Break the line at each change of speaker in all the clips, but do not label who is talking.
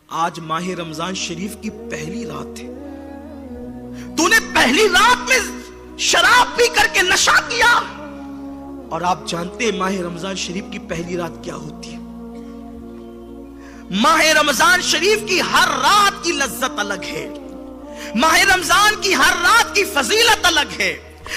آج ماہ رمضان شریف کی پہلی رات ہے، تو نے پہلی رات میں شراب پی کر کے نشہ کیا، اور آپ جانتے ہیں ماہ رمضان شریف کی پہلی رات کیا ہوتی ہے؟ ماہ رمضان شریف کی ہر رات کی لذت الگ ہے، ماہ رمضان کی ہر رات کی فضیلت الگ ہے،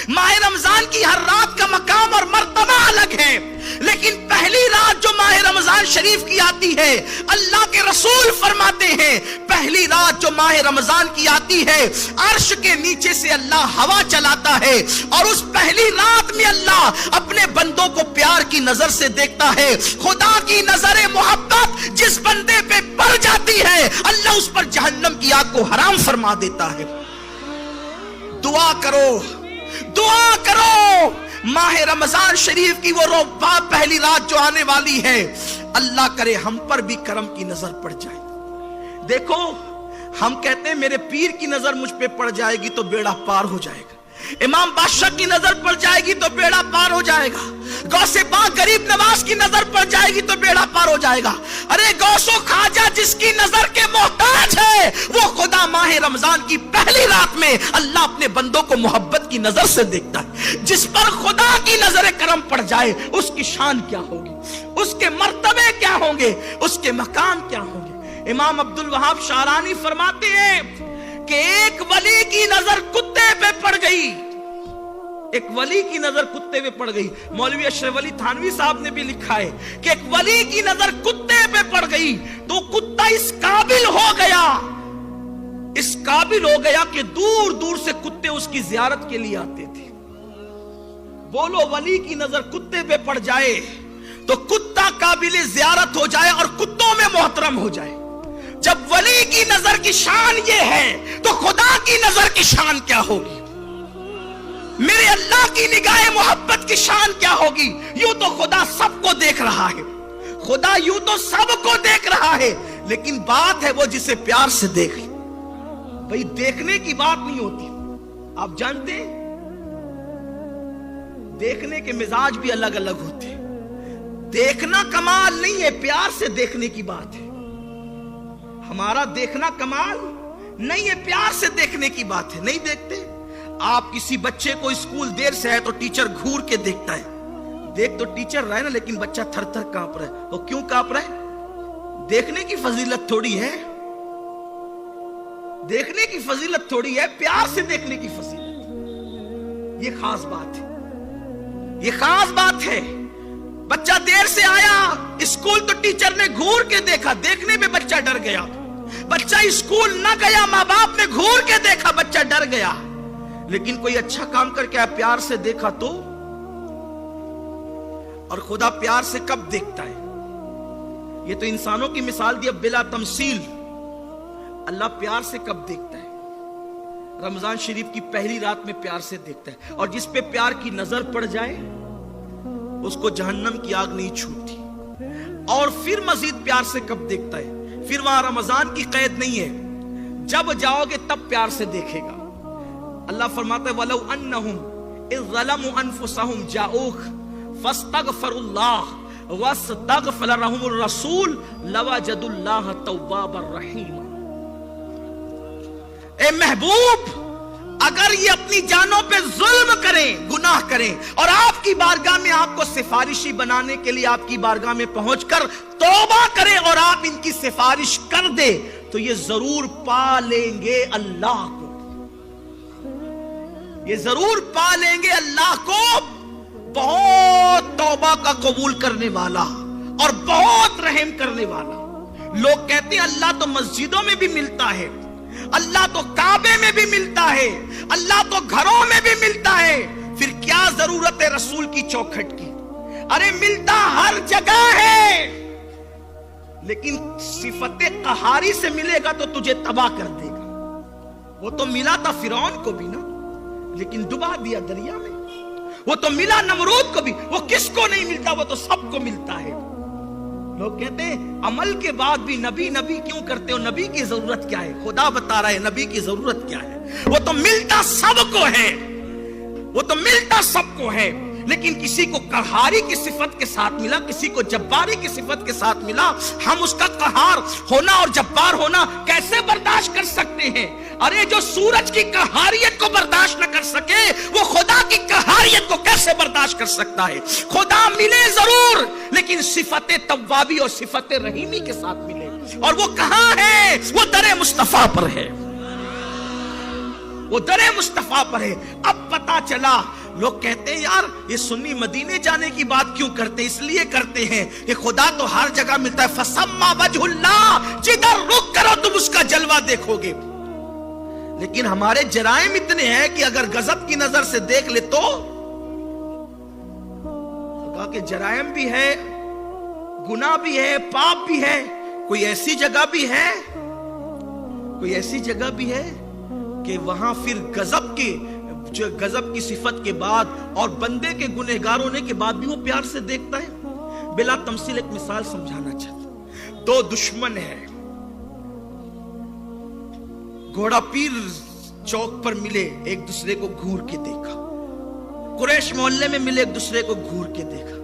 ماہ رمضان کی ہر رات کا مقام اور مرتبہ الگ ہے، لیکن پہلی رات جو ماہ رمضان شریف کی آتی ہے، اللہ کے رسول فرماتے ہیں پہلی رات جو ماہ رمضان کی آتی ہے، عرش کے نیچے سے اللہ ہوا چلاتا ہے، اور اس پہلی رات میں اللہ اپنے بندوں کو پیار کی نظر سے دیکھتا ہے۔ خدا کی نظر محبت جس بندے پہ پڑ جاتی ہے، اللہ اس پر جہنم کی آگ کو حرام فرما دیتا ہے۔ دعا کرو، دعا کرو، ماہ رمضان شریف کی وہ پہلی رات جو آنے والی ہے، اللہ کرے ہم پر بھی کرم کی نظر پڑ جائے۔ دیکھو ہم کہتے ہیں میرے پیر کی نظر مجھ پہ پڑ جائے گی تو بیڑا پار ہو جائے گا، امام بادشاہ کی نظر پڑ جائے گی تو بیڑا پار ہو جائے گا، غوث پاک غریب نواز کی نظر پڑ جائے گی تو بیڑا پار ہو جائے گا۔ ارے غوث و خواجہ جس کی نظر کے محتاج ہے، وہ خدا ماہ رمضان کی پہلی رات میں اللہ اپنے بندوں کو محبت کی نظر سے دیکھتا ہے۔ جس پر خدا کی نظر کرم پڑ جائے، اس کی شان کیا ہوگی، اس کے مرتبے کیا ہوں گے، اس کے مقام کیا ہوں گے۔ امام عبد الوہاب شعرانی فرماتے ہیں کہ ایک ولی کی نظر کتے پہ پڑ گئی، ایک ولی کی نظر کتے پہ پڑ گئی۔ مولوی اشرف علی تھانوی صاحب نے بھی لکھا ہے کہ ایک ولی کی نظر کتے پہ پڑ گئی تو کتا اس قابل ہو گیا کہ دور دور سے کتے اس کی زیارت کے لیے آتے تھے۔ بولو ولی کی نظر کتے پہ پڑ جائے تو کتا قابل زیارت ہو جائے اور کتوں میں محترم ہو جائے۔ جب ولی کی نظر کی شان یہ ہے تو خدا کی نظر کی شان کیا ہوگی، میرے اللہ کی نگاہ محبت کی شان کیا ہوگی۔ یوں تو خدا سب کو دیکھ رہا ہے، خدا یوں تو سب کو دیکھ رہا ہے، لیکن بات ہے وہ جسے پیار سے دیکھ۔ بھئی دیکھنے کی بات نہیں ہوتی، آپ جانتے ہیں دیکھنے کے مزاج بھی الگ الگ ہوتے ہیں۔ دیکھنا کمال نہیں ہے، پیار سے دیکھنے کی بات ہے۔ ہمارا دیکھنا کمال نہیں ہے، پیار سے دیکھنے کی بات ہے۔ نہیں دیکھتے آپ کسی بچے کو اسکول دیر سے ہے تو ٹیچر گھور کے دیکھتا ہے، دیکھ تو ٹیچر رہا ہے نا، لیکن بچہ تھر تھر کانپ رہا ہے۔ وہ کیوں کانپ رہا ہے؟ دیکھنے کی فضیلت تھوڑی ہے، دیکھنے کی فضیلت تھوڑی ہے، پیار سے دیکھنے کی فضیلت۔ یہ خاص بات ہے، یہ خاص بات ہے۔ بچہ دیر سے آیا اسکول تو ٹیچر نے گھور کے دیکھا، دیکھنے میں بچہ ڈر گیا۔ بچہ اسکول نہ گیا، ماں باپ نے گھور کے دیکھا، بچہ ڈر گیا۔ لیکن کوئی اچھا کام کر کے پیار سے دیکھا تو، اور خدا پیار سے کب دیکھتا ہے؟ یہ تو انسانوں کی مثال دی، اب بلا تمثیل اللہ پیار سے کب دیکھتا ہے؟ رمضان شریف کی پہلی رات میں پیار سے دیکھتا ہے، اور جس پہ پیار کی نظر پڑ جائے اس کو جہنم کی آگ نہیں چھوٹتی۔ اور پھر مزید پیار سے کب دیکھتا ہے؟ پھر وہاں رمضان کی قید نہیں ہے، جب جاؤ گے تب پیار سے دیکھے گا۔ اللہ فرماتا ہے وَلَوْ أَنَّهُمْ إِذْ ظَلَمُوا أَنفُسَهُمْ جَاءُوكَ فَاسْتَغْفَرُوا اللَّهَ وَاسْتَغْفَرَ لَهُمُ الرَّسُولُ لَوَجَدُوا اللَّهَ تَوَّابًا رَحِيمًا۔ اے محبوب، اگر یہ اپنی جانوں پہ ظلم کریں، گناہ کریں، اور آپ کی بارگاہ میں آپ کو سفارشی بنانے کے لیے آپ کی بارگاہ میں پہنچ کر توبہ کریں اور آپ ان کی سفارش کر دے، تو یہ ضرور پا لیں گے اللہ کو، یہ ضرور پا لیں گے اللہ کو، بہت توبہ کا قبول کرنے والا اور بہت رحم کرنے والا۔ لوگ کہتے ہیں اللہ تو مسجدوں میں بھی ملتا ہے، اللہ تو کعبے میں بھی ملتا ہے، اللہ تو گھروں میں بھی ملتا ہے، پھر کیا ضرورت ہے رسول کی چوکھٹ کی؟ ارے ملتا ہر جگہ ہے، لیکن صفت قہاری سے ملے گا تو تجھے تباہ کر دے گا۔ وہ تو ملا تھا فرعون کو بھی نا، لیکن ڈبا دیا دریا میں۔ وہ تو ملا نمرود کو بھی، وہ کس کو نہیں ملتا؟ وہ تو سب کو ملتا ہے۔ لوگ کہتے ہیں عمل کے بعد بھی نبی نبی کیوں کرتے ہو؟ نبی کی ضرورت کیا ہے؟ خدا بتا رہا ہے نبی کی ضرورت کیا ہے۔ وہ تو ملتا سب کو ہے، وہ تو ملتا سب کو ہے، لیکن کسی کو قہاری کی صفت کے ساتھ ملا, کسی کو جباری کی صفت کے ساتھ ملا. ہم اس کا قہار ہونا اور جبار ہونا کیسے برداشت کر سکتے ہیں؟ ارے جو سورج کی قہاریت کو برداشت نہ کر سکے وہ خدا کی قہاریت کو کیسے برداشت کر سکتا ہے؟ خدا ملے ضرور لیکن صفت توابی اور صفت رحیمی کے ساتھ ملے. اور وہ کہاں ہے؟ وہ در مصطفیٰ پر ہے, وہ در مصطفیٰ پر ہے. اب پتا چلا. لوگ کہتے ہیں یار یہ سنی مدینے جانے کی بات کیوں کرتے؟ اس لیے کرتے ہیں کہ خدا تو ہر جگہ ملتا ہے. فَسَمَّا وَجْهُ اللَّهِ, جدھر رخ کرو تم اس کا جلوہ دیکھو گے. لیکن ہمارے جرائم اتنے ہیں کہ اگر غضب کی نظر سے دیکھ لے تو کہا کہ جرائم بھی ہے, گناہ بھی ہے, پاپ بھی ہے. کوئی ایسی جگہ بھی ہے, کوئی ایسی جگہ بھی ہے کہ وہاں پھر غضب کی صفت کے بعد اور بندے کے گنہگار ہونے کے بعد بھی وہ پیار سے دیکھتا ہے. بلا تمثیل ایک مثال سمجھانا چاہتا ہوں. دو دشمن ہیں, گھوڑا پیر چوک پر ملے, ایک دوسرے کو گھور کے دیکھا. قریش محلے میں ملے, ایک دوسرے کو گھور کے دیکھا.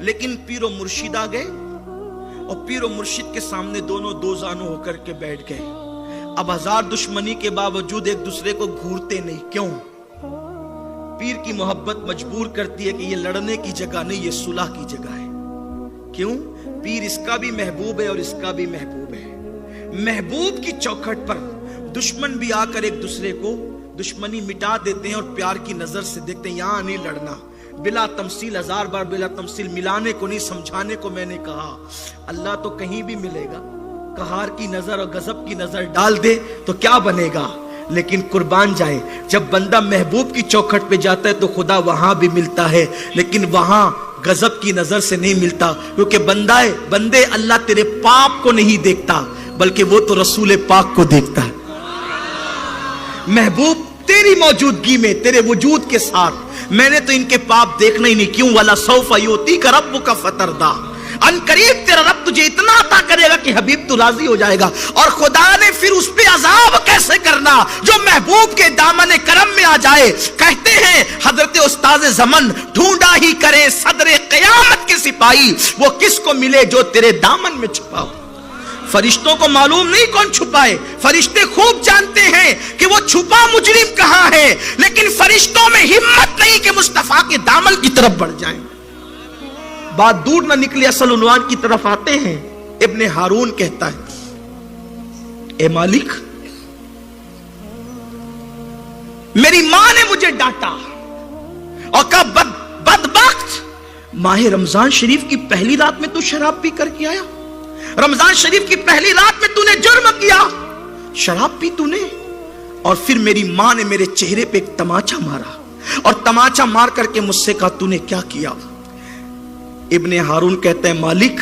لیکن پیر و مرشد آ گئے اور پیر و مرشد کے سامنے دونوں دو زانو ہو کر کے بیٹھ گئے. اب ہزار دشمنی کے باوجود ایک دوسرے کو گھورتے نہیں. کیوں؟ پیر کی محبت مجبور کرتی ہے کہ یہ لڑنے کی جگہ نہیں, یہ صلح کی جگہ ہے. کیوں؟ پیر اس کا بھی محبوب ہے اور اس کا بھی محبوب ہے. محبوب کی چوکھٹ پر دشمن بھی آ کر ایک دوسرے کو دشمنی مٹا دیتے ہیں اور پیار کی نظر سے دیکھتے ہیں. یہاں نہیں لڑنا. بلا تمثیل, ہزار بار بلا تمثیل, ملانے کو نہیں سمجھانے کو میں نے کہا. اللہ تو کہیں بھی ملے گا. قہار کی نظر اور غضب کی نظر ڈال دے تو کیا بنے گا؟ لیکن قربان جائے, جب بندہ محبوب کی چوکھٹ پہ جاتا ہے تو خدا وہاں بھی ملتا ہے, لیکن وہاں غضب کی نظر سے نہیں ملتا. کیونکہ بندے اللہ تیرے پاپ کو نہیں دیکھتا بلکہ وہ تو رسول پاک کو دیکھتا ہے. محبوب تیری موجودگی میں, تیرے وجود کے ساتھ میں نے تو ان کے پاپ دیکھنا ہی نہیں. کیوں؟ وَلَا سَوْفَ يُؤْتِيكَ رَبُّكَ فَتَرْضَىٰ, ان قریب تیرا رب تجھے اتنا عطا کرے گا کہ حبیب تو راضی ہو جائے گا. اور خدا نے پھر اس پہ عذاب کیسے کرنا جو محبوب کے دامن کرم میں آ جائے. کہتے ہیں حضرت استاد زمن, ڈھونڈا ہی کرے صدر قیامت کے سپاہی, وہ کس کو ملے جو تیرے دامن میں چھپا ہو. فرشتوں کو معلوم نہیں کون چھپائے, فرشتے خوب جانتے ہیں کہ وہ چھپا مجرم کہاں ہے, لیکن فرشتوں میں ہمت نہیں کہ مصطفیٰ کے دامن کی طرف بڑھ جائیں. بات دور نہ نکلی, اصل عنوان کی طرف آتے ہیں. ابن ہارون کہتا ہے, اے مالک, میری ماں نے مجھے ڈانٹا اور کہا بدبخت, ماہ رمضان شریف کی پہلی رات میں تو شراب پی کر کے آیا. رمضان شریف کی پہلی رات میں تو نے جرم کیا, شراب پی تو نے, اور پھر میری ماں نے میرے چہرے پہ ایک تماچا مارا اور تماچا مار کر کے مجھ سے کہا تو نے کیا کیا. ابن ہارون کہتا ہے, مالک,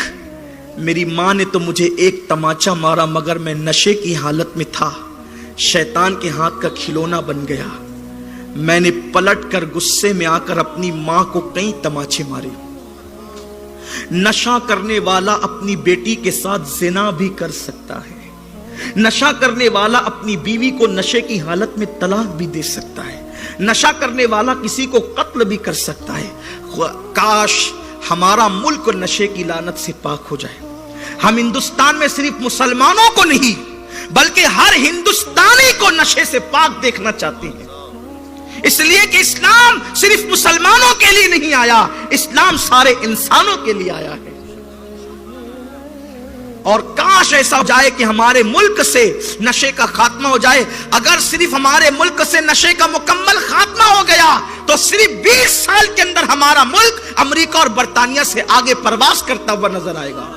میری ماں نے تو مجھے ایک تماچا مارا مگر میں نشے کی حالت میں تھا, شیطان کے ہاتھ کا کھلونا بن گیا. میں نے پلٹ کر غصے میں آ کر اپنی ماں کو کئی تماچے مارے. نشہ کرنے والا اپنی بیٹی کے ساتھ زنا بھی کر سکتا ہے. نشہ کرنے والا اپنی بیوی کو نشے کی حالت میں طلاق بھی دے سکتا ہے. نشہ کرنے والا کسی کو قتل بھی کر سکتا ہے. کاش ہمارا ملک نشے کی لعنت سے پاک ہو جائے. ہم ہندوستان میں صرف مسلمانوں کو نہیں بلکہ ہر ہندوستانی کو نشے سے پاک دیکھنا چاہتے ہیں. اس لیے کہ اسلام صرف مسلمانوں کے لیے نہیں آیا, اسلام سارے انسانوں کے لیے آیا ہے. اور کاش ایسا ہو جائے کہ ہمارے ملک سے نشے کا خاتمہ ہو جائے. اگر صرف ہمارے ملک سے نشے کا مکمل خاتمہ ہو گیا تو صرف 20 سال کے اندر ہمارا ملک امریکہ اور برطانیہ سے آگے پرواز کرتا ہوا نظر آئے گا.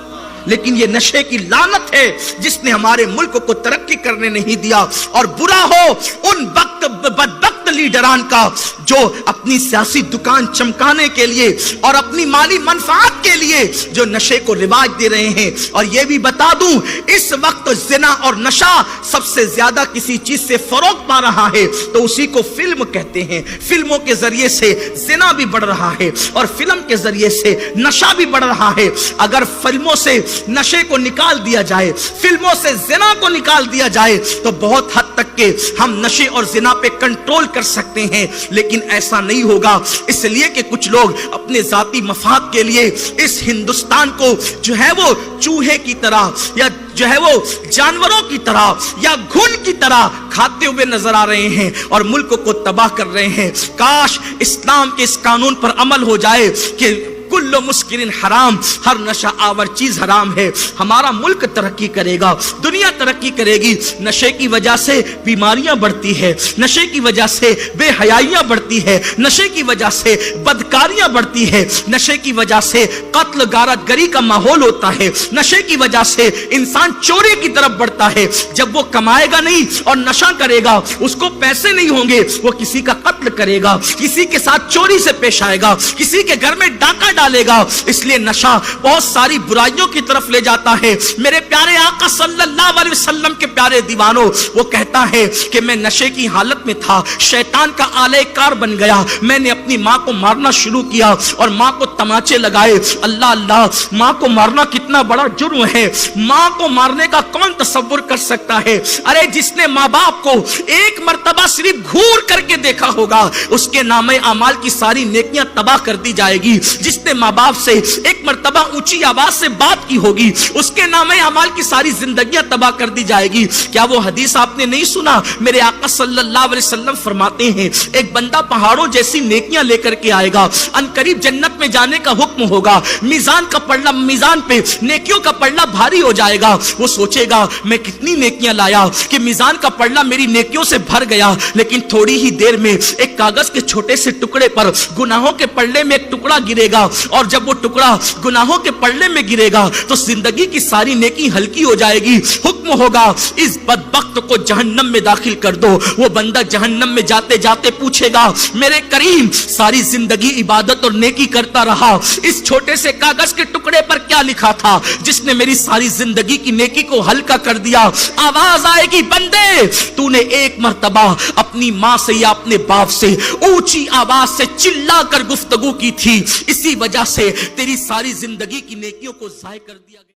لیکن یہ نشے کی لعنت ہے جس نے ہمارے ملک کو ترقی کرنے نہیں دیا. اور برا ہو ان بدبخت لیڈران کا جو اپنی سیاسی دکان چمکانے کے لیے اور اپنی مالی منفعت کے لیے جو نشے کو رواج دے رہے ہیں. اور یہ بھی بتا دوں, اس وقت زنا اور نشہ سب سے زیادہ کسی چیز سے فروغ پا رہا ہے تو اسی کو فلم کہتے ہیں. فلموں کے ذریعے سے زنا بھی بڑھ رہا ہے اور فلم کے ذریعے سے نشہ بھی بڑھ رہا ہے. اگر فلموں سے نشے کو نکال دیا جائے, فلموں سے زنا کو نکال دیا جائے تو بہت حد تک کہ ہم نشے اور زنا پہ کنٹرول کر سکتے ہیں، لیکن ایسا نہیں ہوگا، اس لیے کہ کچھ لوگ اپنے ذاتی مفاد کے لیے اس ہندوستان کو جو ہے وہ چوہے کی طرح یا جو ہے وہ جانوروں کی طرح یا گھن کی طرح کھاتے ہوئے نظر آ رہے ہیں اور ملک کو تباہ کر رہے ہیں۔ کاش اسلام کے اس قانون پر عمل ہو جائے کہ کل مسکرین حرام، ہر نشہ آور چیز حرام ہے، ہمارا ملک ترقی کرے گا، دنیا ترقی کرے گی۔ نشے کی وجہ سے بیماریاں بڑھتی ہے، نشے کی وجہ سے بے حیائیاں بڑھتی ہے، نشے کی وجہ سے بدکاریاں بڑھتی ہے، نشے کی وجہ سے قتل غارت گری کا ماحول ہوتا ہے، نشے کی وجہ سے انسان چوری کی طرف بڑھتا ہے۔ جب وہ کمائے گا نہیں اور نشہ کرے گا، اس کو پیسے نہیں ہوں گے، وہ کسی کا قتل کرے گا، کسی کے ساتھ چوری سے پیش آئے گا، کسی کے گھر میں ڈاکہ ڈالے گا۔ اس لیے نشہ بہت ساری برائیوں کی طرف لے جاتا ہے۔ میرے پیارے آقا صلی اللہ علیہ وسلم کے پیارے دیوانوں، وہ کہتا ہے کہ میں نشے کی حالت میں تھا، شیطان کا آلے کار بن گیا، میں نے اپنی ماں کو مارنا شروع کیا اور ماں کو تماچے لگائے۔ اللہ اللہ، ماں کو مارنا کتنا بڑا جرم ہے، ماں کو مارنے کا کون تصور کر سکتا ہے؟ ارے جس نے ماں باپ کو ایک مرتبہ صرف گھور کر کے دیکھا ہوگا، اس کے نامے اعمال کی ساری نیکیاں تباہ کر دی جائے گی۔ جس نے ماں باپ سے ایک مرتبہ اونچی آواز سے بات کی ہوگی، اس کے نامے اعمال کی ساری زندگیاں تباہ کر دی جائے گی۔ کیا وہ حدیث آپ نے نہیں سنا؟ میرے آقا صلی اللہ علیہ وسلم فرماتے ہیں ایک بندہ پہاڑوں جیسی نیکیاں لے کر کے آئے گا، ان قریب جنت میں جانے کا حکم ہوگا، میزان کا پلڑا، میزان پہ نیکیوں کا پلڑا بھاری ہو جائے گا۔ وہ سوچے گا میں کتنی نیکیاں لایا کہ میزان کا پلڑا میری نیکیوں سے بھر گیا، لیکن تھوڑی ہی دیر میں ایک کاغذ کے چھوٹے سے ٹکڑے پر گناہوں کے پلڑے میں ایک ٹکڑا گرے گا، اور جب وہ ٹکڑا گناہوں کے پلڑے میں گرے گا تو زندگی کی ساری نیکی ہلکی ہو جائے گی۔ حکم ہوگا اس بدبخت کو جہنم میں داخل کر دو۔ وہ بندہ جہنم میں جاتے جاتے پوچھے گا میرے کریم ساری زندگی عبادت اور نیکی کرتا رہا، اس چھوٹے سے کاغذ کے ٹکڑے پر کیا لکھا تھا جس نے میری ساری زندگی کی نیکی کو ہلکا کر دیا؟ آواز آئے گی بندے تو نے ایک مرتبہ اپنی ماں سے یا اپنے باپ سے اونچی آواز سے چلا کر گفتگو کی تھی، اسی وجہ سے تیری ساری زندگی کی نیکیوں کو ضائع کر دیا گیا۔